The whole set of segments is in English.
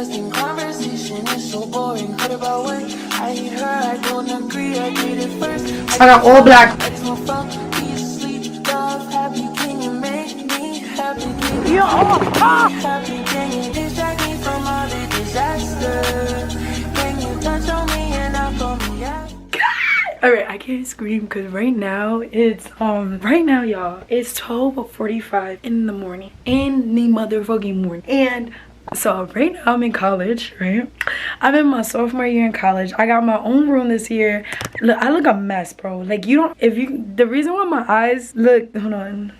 interesting conversation. It's so boring. What about work? I hate her. I don't agree. I did it first. I got all black. I just want fun, peace, sleep, love, happy. Can you make me happy? Can You happy? Can you distract me from all the disaster? Can you touch on me and I'll call me out? Alright, I can't scream because right now it's y'all, it's 12:45 in the morning. In the motherfucking morning. And so right now I'm in college, right? I'm in my sophomore year in college. I got my own room this year. Look, I look a mess, bro. Like the reason why my eyes look, hold on.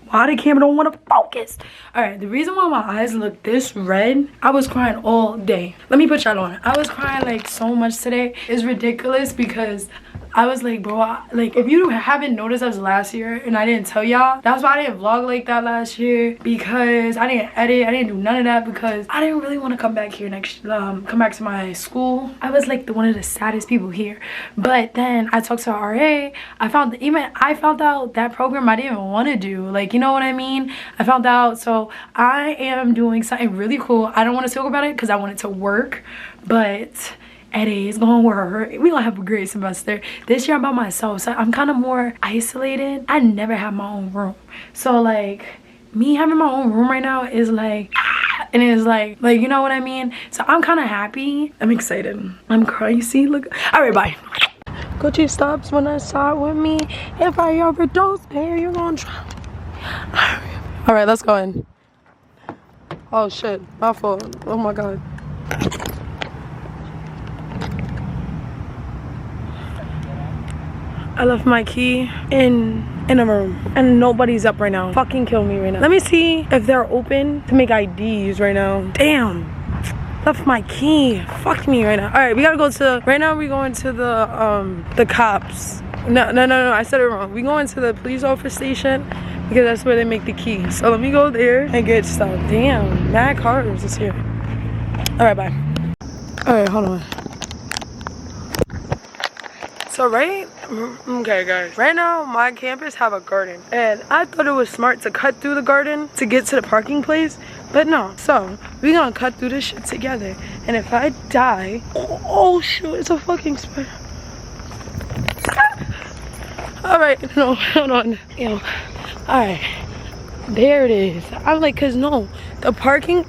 Why the camera don't want to focus? All right, the reason why my eyes look this red, I was crying all day. Let me put y'all on. I was crying like so much today. It's ridiculous because I was like, bro, like if you haven't noticed us last year and I didn't tell y'all, that's why I didn't vlog like that last year, because I didn't edit, I didn't do none of that because I didn't really want to come back here come back to my school. I was like one of the saddest people here. But then I talked to our RA. I found out that program I didn't even want to do, like, you know what I mean? I found out, so I am doing something really cool. I don't want to talk about it because I want it to work, but Eddie, it's gonna work. We gonna have a great semester. This year I'm by myself, so I'm kind of more isolated. I never had my own room, so like me having my own room right now is like, and it's like you know what I mean. So I'm kind of happy. I'm excited. I'm crazy. Look. All right, bye. Gucci stops when I start with me. If I overdose, babe, you're gonna try. All right, let's go in. Oh shit, my fault. Oh my god. I left my key in a room and nobody's up right now. Fucking kill me right now. Let me see if they're open to make IDs right now. Damn, left my key. Fuck me right now. All right, we gotta go to, right now we going to the cops. No, I said it wrong. We going to the police office station because that's where they make the key. So let me go there and get stuff. Damn, mad cars is here. All right, bye. All right, hold on. So okay guys, right now my campus have a garden and I thought it was smart to cut through the garden to get to the parking place, but no. So we gonna cut through this shit together, and if I die, oh shoot, it's a fucking spider. All right, no, hold on, yo. All right, there it is. I'm like, cause no, the parking,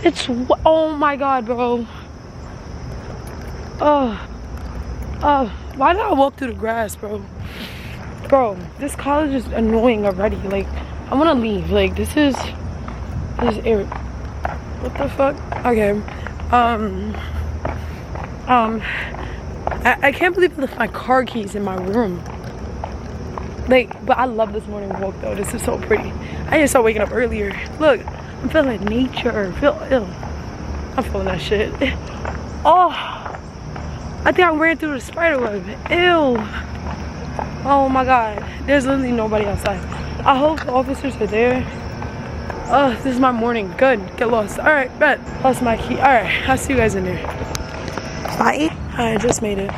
it's, oh my god, bro. Why did I walk through the grass, bro? Bro, this college is annoying already. Like, I want to leave. Like, this is what the fuck? Okay. I can't believe I left my car keys in my room. Like, but I love this morning walk though. This is so pretty. I just started waking up earlier. Look, I'm feeling nature. I'm feeling that shit. Oh. I think I ran through the spider web. Ew. Oh my god. There's literally nobody outside. I hope the officers are there. This is my morning. Good. Get lost. Alright, bet. Lost my key. Alright, I'll see you guys in there. Bye. I just made it.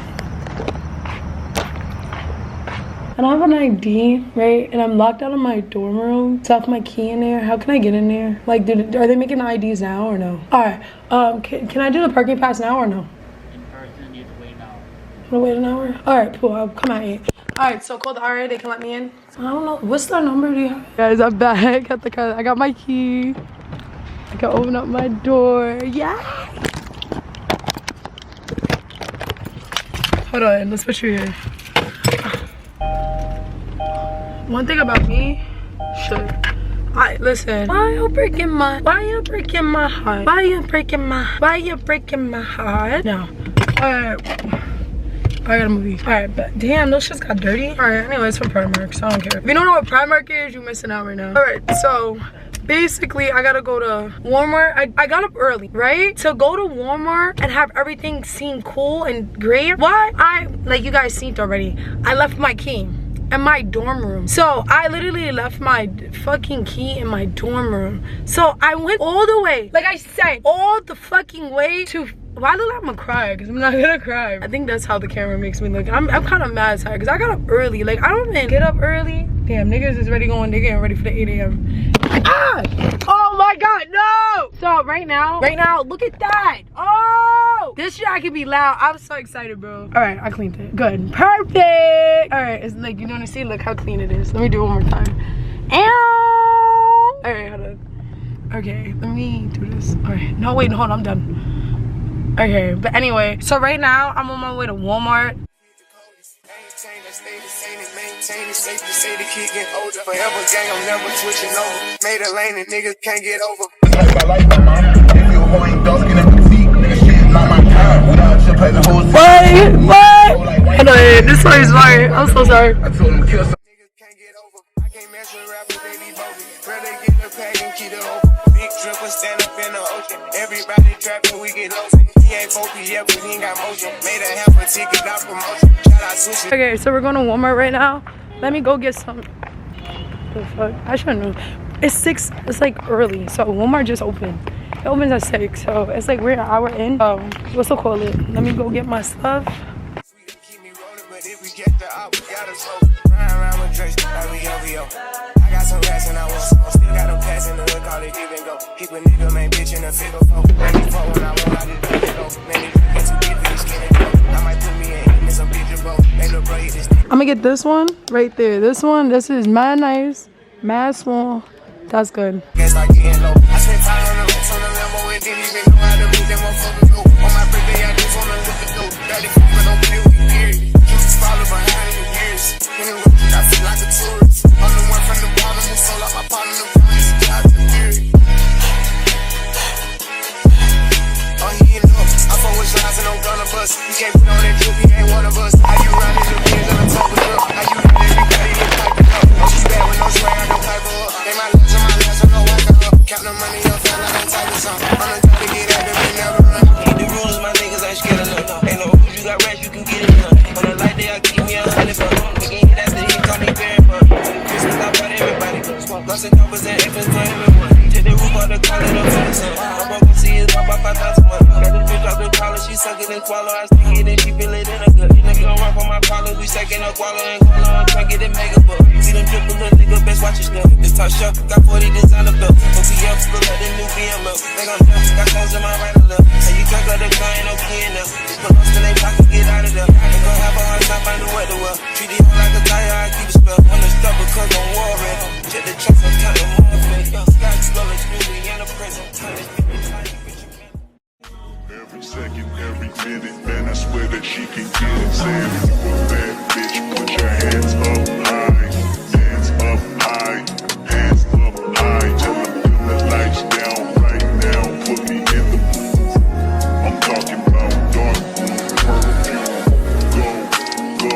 I don't have an ID, right? And I'm locked out of my dorm room. So I have my key in there. How can I get in there? Like, are they making IDs now or no? Alright. Can I do the parking pass now or no? Wait an hour? Alright, cool. I'll come at 8. Alright, so call the RA, they can let me in. I don't know. What's the number do you have? Guys, I'm back at the car. I got my key. I can open up my door. Yeah! Hold on, let's put you here. One thing about me, listen. Why you breaking my heart? Why you breaking my heart? No. Alright. I got a movie. Alright, but damn, those shits got dirty. Alright, anyways, from Primark, so I don't care. If you don't know what Primark is, you're missing out right now. Alright, so basically I gotta go to Walmart. I got up early, right? To go to Walmart and have everything seem cool and great. What? Like you guys seen already, I left my key in my dorm room. So I literally left my fucking key in my dorm room. So I went all the way, like I said, all the fucking way to, why look like I'm gonna cry? Because I'm not gonna cry. I think that's how the camera makes me look. I'm kind of mad tired because I got up early. Like, I don't even get up early. Damn, niggas is ready going. They're getting ready for the 8 a.m. Ah! Oh my god, no! So right now, look at that. Oh, this shit I can be loud. I'm so excited, bro. All right, I cleaned it. Good, perfect. All right, it's like, you want to see, look how clean it is. Let me do it one more time. Ow. All right, hold on. Okay, let me do this. All right, no, wait, hold on, I'm done. Okay, but anyway, so right now I'm on my way to Walmart. Maintain it, safe to say the kid get older. Forever gang, I'm never switching over. Made a lane and niggas can't get over. I like my mom. If you hold dark skin and petite, nigga shit not my time. Without your play the whole What? Anyway, this one is sorry. I'm so sorry. I told him kill some niggas can't get over. I can't mess with rappers, they be bogus. Rather get the pack and keep it open. Big dripper stand up in the ocean. Everybody trapping, we get lost. He ain't focused yet, but he ain't got motion. Made a half a ticket, not promotion. Okay, so we're going to Walmart right now. Let me go get some. The fuck? I shouldn't know. It's 6. It's like early, so Walmart just opened. It opens at 6, so it's like we're an hour in. What's the call it? Let me go get my stuff. I got some rats and I want some. Still got them pass in the wood, call it give and go. Keep a nigga, man, bitch in the figure 4. Ready for when I want, I just do it go. Man, if you get too deep in the skin and go, I might put me in some bitch bro. Ain't no break this. I'm gonna get this one right there. This one, this is mad nice, mad small. That's good. Guess I getting low. I spent time on the roots on the Lambo and didn't even know how to beat them motherfuckers go. On my birthday, I just wanna look at dope. 34, but don't play with me, period. You just follow behind the years. In the road, I feel like a tourist. I'm the one from the bottom who sold out my partner. The police got the period. Oh, he ain't up. I fuck with shots and I'm gonna bust. You can't put on that drip, he ain't one of us. How you running the beans on the top of the truck? How you run everybody get piped up? Oh, she bad with no swag, I don't pipe her up. They my last and my last, I'm no whacker up. Count the money up, feel like I'm typing something. I'm the type to get at them, they never run. Keep the rules, my niggas ain't scared of none. Ain't no rules, you got rats, you can get it done. On the light day, I keep me 100 bucks. We can hit after he call me very much. Christmas, I bought everybody. Lost and numbers and infants for everyone. Take the roof out the car, let them feel the sun. I'm broke, see it's about 5,000 months. Got this bitch off the collar, she suck it and swallow. I stick it and she feel it in her gut. Nigga don't run for my problems, we stacking up wallow and color. I'm trying to get it mega book. See them triple little nigga, best watch your stuff. This top shelf, got 40 designer belt. OPF, look like the new BML. They gon' jump, got clothes in my right or left. And you drunk up the car, ain't no key in there. Just put us in they pocket, get out of there. They gon' have a hard time finding where to well. Treat it like a tire, I keep a spell. On the stuff because I'm warring. Check the tracks, I'm counting more of it. Sky scrollers, movie in the prison. Every second, every minute, man, I swear that she can get it. Saying if you a bad bitch, put your hands up high. Hands up high. Hands up high. Tell them to the lights down right now. Put me in the mood. I'm talking about dark perfume. Go, go.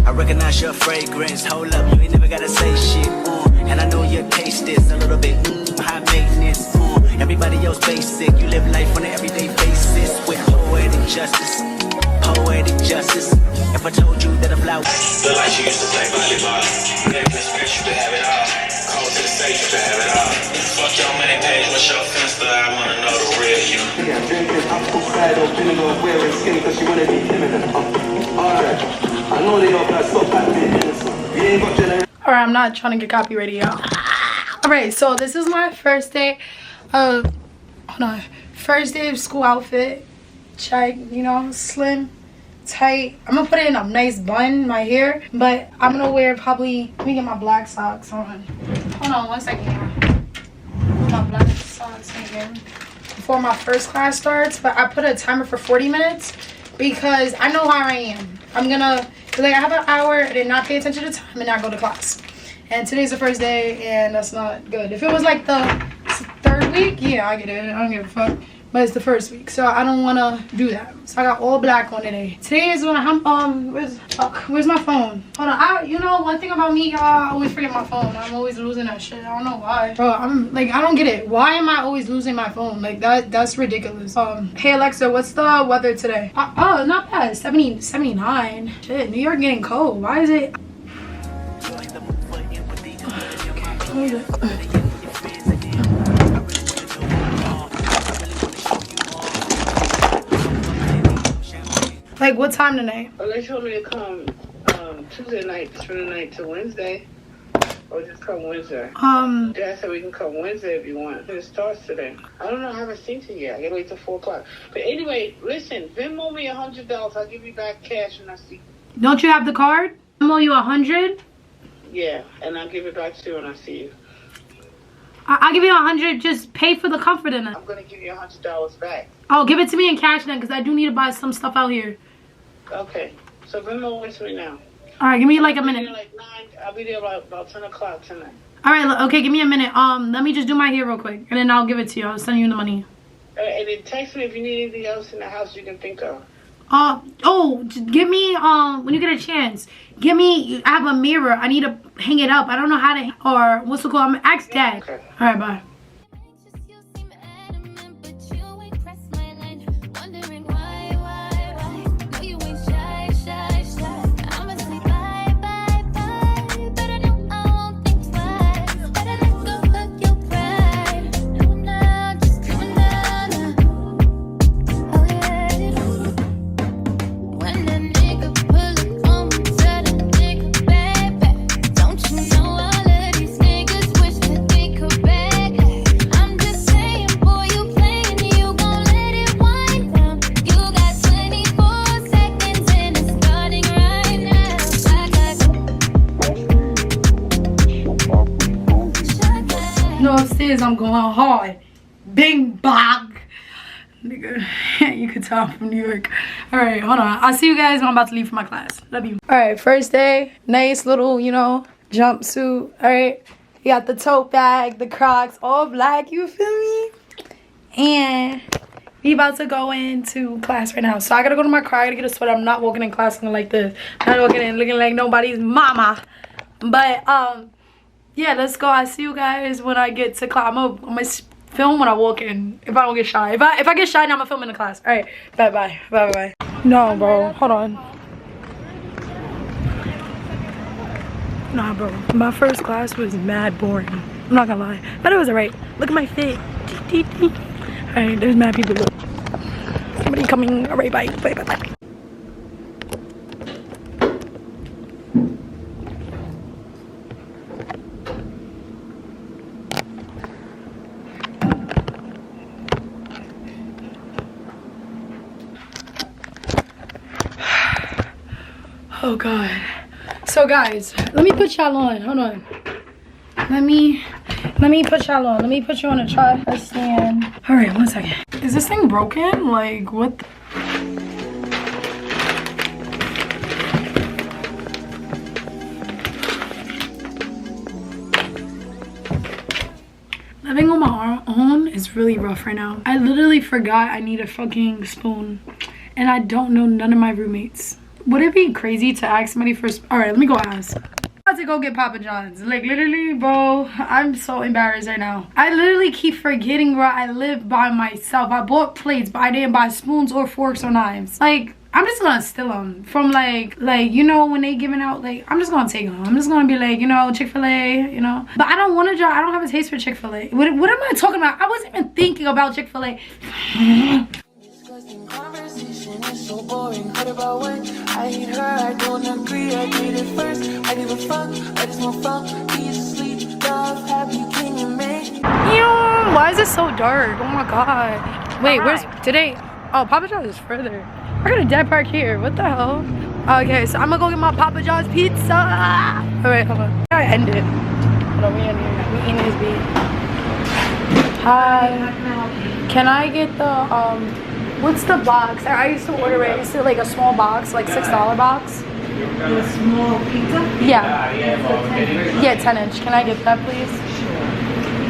I recognize your fragrance. Hold up, you ain't never gotta say shit. And I know your taste is a little bit high maintenance. Everybody else basic. You live life on an everyday basis with poetic justice. Poetic justice. If I told you that a flower feel like she used to play volleyball. Never expect you to have it all. Call to the stage to have it all. Fuck your money page, what's your finster? I wanna know the real you. Yeah, drinking apple cider vinegar, wearing skinny cause she wanna be feminine. Alright, I know they don't got so fat innocent. You ain't got generation. Alright, I'm not trying to get copyrighted, y'all. Alright, so this is my first day of, first day of school outfit. Check, you know, slim, tight. I'm gonna put it in a nice bun, my hair, but I'm gonna wear probably, let me get my black socks on. Hold on 1 second, y'all. Put my black socks in here before my first class starts, but I put a timer for 40 minutes because I know how I am. I'm gonna, like, I have an hour and then not pay attention to time and not go to class. And today's the first day and that's not good. If it was like the 3rd week, yeah, I get it. I don't give a fuck. But it's the 1st week, so I don't want to do that. So I got all black on today. Today is when I'm, where's my phone? Hold on, you know, one thing about me, y'all, I always forget my phone. I'm always losing that shit. I don't know why. Bro, I'm, like, I don't get it. Why am I always losing my phone? Like, that's ridiculous. Hey, Alexa, what's the weather today? Oh, not bad, 79. Shit, New York getting cold. Why is it? Okay, like, what time tonight? Well, they told me to come Tuesday night, turn the night to Wednesday. Or just come Wednesday? Yeah, so we can come Wednesday if you want. It starts today. I don't know. I haven't seen it yet. I gotta wait till 4 o'clock. But anyway, listen. Venmo me $100. I'll give you back cash when I see you. Don't you have the card? Venmo you 100? Yeah, and I'll give it back to you when I see you. I'll give you 100. Just pay for the comfort in it. I'm gonna give you $100 back. Oh, give it to me in cash then, because I do need to buy some stuff out here. Okay. So Venmo it to me now. All right, give me like a minute. I'll be there about 10 o'clock tonight. All right, okay, give me a minute. Let me just do my hair real quick, and then I'll give it to you. I'll send you the money. And then text me if you need anything else in the house you can think of. Just give me, when you get a chance, I have a mirror. I need to hang it up. I don't know how to, or what's it called? I'm gonna ask Dad. Okay. All right, bye. Upstairs I'm going hard. Bing bong. Nigga, you could tell I'm from New York. Alright, hold on. I'll see you guys when I'm about to leave for my class. Love you. Alright, first day. Nice little, you know, jumpsuit. Alright. You got the tote bag, the Crocs, all black, you feel me? And we about to go into class right now. So I gotta go to my car, I gotta get a sweater. I'm not walking in class looking like this. I'm not walking in looking like nobody's mama. But yeah, let's go. I'll see you guys when I get to class. I'm gonna film when I walk in. If I don't get shy. If I get shy, now I'm gonna film in the class. All right. Bye bye. Bye bye. No, bro. Hold on. Nah, bro. My first class was mad boring. I'm not gonna lie. But it was alright. Look at my fit. Alright, there's mad people. Somebody coming. Alright, bye. Bye bye bye. Oh god. So guys, let me put y'all on. Hold on. Let me put y'all on. Let me put you on a tripod stand. Alright, 1 second. Is this thing broken? Like what? Living on my own is really rough right now. I literally forgot I need a fucking spoon. And I don't know none of my roommates. Would it be crazy to ask somebody for... Alright, let me go ask. I'm about to go get Papa John's. Like, literally, bro, I'm so embarrassed right now. I literally keep forgetting where I live by myself. I bought plates, but I didn't buy spoons or forks or knives. Like, I'm just gonna steal them from, like, you know, when they giving out, like, I'm just gonna take them. I'm just gonna be like, you know, Chick-fil-A, you know. But I don't want to drive. I don't have a taste for Chick-fil-A. What am I talking about? I wasn't even thinking about Chick-fil-A. Conversation is so boring. What about what? I hate her, I don't agree. I did it first. I give a fuck. I just want fuck. He's asleep. Love, happy, can you make? Yeah, why is it so dark? Oh my god. Wait, where's today? Oh, Papa John's is further. I got a dead park here. What the hell? Okay, so I'm gonna go get my Papa John's pizza. Alright, hold on. I end it. Hold on, we in here. We eating this beat. Hi. Can I get the what's the box? I used to order it. I used to like a small box, like $6 box. The small pizza? Yeah. Yeah, 10-inch. Can I get that, please?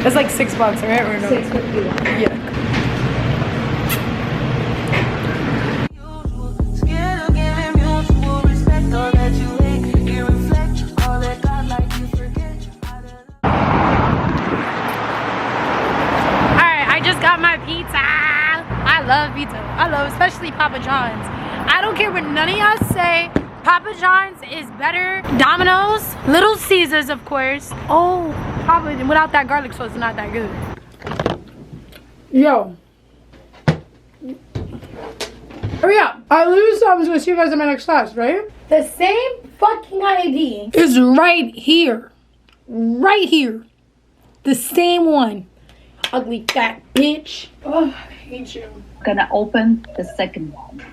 It's like $6, right? Or no? $6.50. Yeah. Scared of giving mutual respect. All that you hate, you reflect. All that God like you forget. Alright, I just got my pizza. I love pizza. I love especially Papa John's. I don't care what none of y'all say. Papa John's is better. Domino's, Little Caesars, of course. Oh, probably without that garlic sauce, it's not that good. Yo. Hurry up. I literally said I was going to see you guys in my next class, right? The same fucking ID is right here. right here. The same one. Ugly fat bitch. Oh, I hate you. Gonna open the second one.